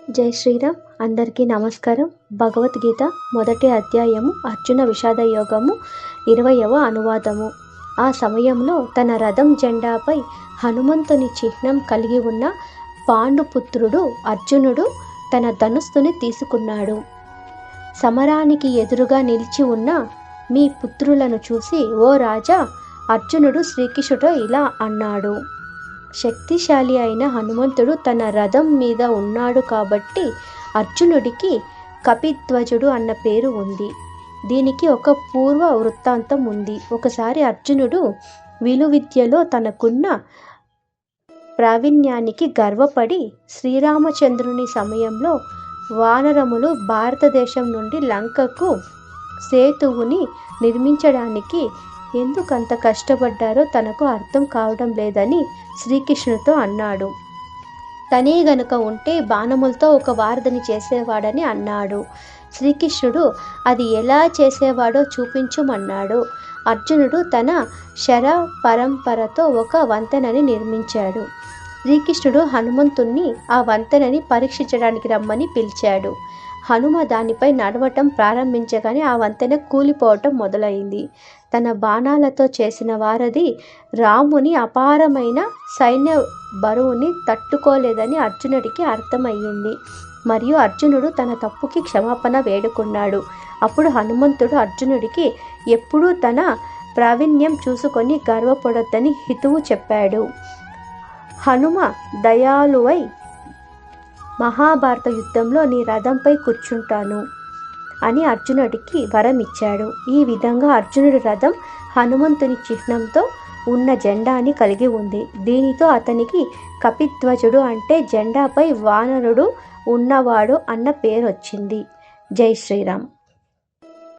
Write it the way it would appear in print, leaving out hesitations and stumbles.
జై శ్రీరామ్. అందరికీ నమస్కారం. భగవద్గీత మొదటి అధ్యాయము అర్జున విషాద యోగము 20వ అనువాదము. ఆ సమయంలో తన రథం జెండాపై హనుమంతుని చిహ్నం కలిగి ఉన్న పాండుపుత్రుడు అర్జునుడు తన ధనుస్సుని తీసుకున్నాడు. సమరానికి ఎదురుగా నిలిచి ఉన్న మీ పుత్రులను చూసి, ఓ రాజా, అర్జునుడు శ్రీకృష్ణుడితో ఇలా అన్నాడు. శక్తిశాలి అయిన హనుమంతుడు తన రథం మీద ఉన్నాడు కాబట్టి అర్జునుడికి కపిధ్వజుడు అన్న పేరు ఉంది. దీనికి ఒక పూర్వ వృత్తాంతం ఉంది. ఒకసారి అర్జునుడు విలువిద్యలో తనకున్న ప్రావీణ్యానికి గర్వపడి శ్రీరామచంద్రుని సమయంలో వానరములు భారతదేశం నుండి లంకకు సేతువుని నిర్మించడానికి ఎందుకంత కష్టపడ్డారో తనకు అర్థం కావడం లేదని శ్రీకృష్ణుడితో అన్నాడు. తనే గనుక ఉంటే బాణములతో ఒక వారధిని చేసేవాడని అన్నాడు. శ్రీకృష్ణుడు అది ఎలా చేసేవాడో చూపించుమన్నాడు. అర్జునుడు తన శర పరంపరతో ఒక వంతెనని నిర్మించాడు. శ్రీకృష్ణుడు హనుమంతుణ్ణి ఆ వంతెనని పరీక్షించడానికి రమ్మని పిలిచాడు. హనుమ దానిపై నడవటం ప్రారంభించగానే ఆ వంతెన కూలిపోవటం మొదలైంది. తన బాణాలతో చేసిన వారధి రాముని అపారమైన సైన్య బరువుని తట్టుకోలేదని అర్జునుడికి అర్థమయ్యింది. మరియు అర్జునుడు తన తప్పుకి క్షమాపణ వేడుకున్నాడు. అప్పుడు హనుమంతుడు అర్జునుడికి ఎప్పుడూ తన ప్రావీణ్యం చూసుకొని గర్వపడొద్దని హితువు చెప్పాడు. హనుమ దయాళువై మహాభారత యుద్ధంలో నీ రథంపై కూర్చుంటాను అని అర్జునుడికి వరం ఇచ్చాడు. ఈ విధంగా అర్జునుడి రథం హనుమంతుని చిహ్నంతో ఉన్న జెండాని కలిగి ఉంది. దీనితో అతనికి కపిధ్వజుడు అంటే జెండాపై వానరుడు ఉన్నవాడు అన్న పేరు వచ్చింది. జై శ్రీరామ్.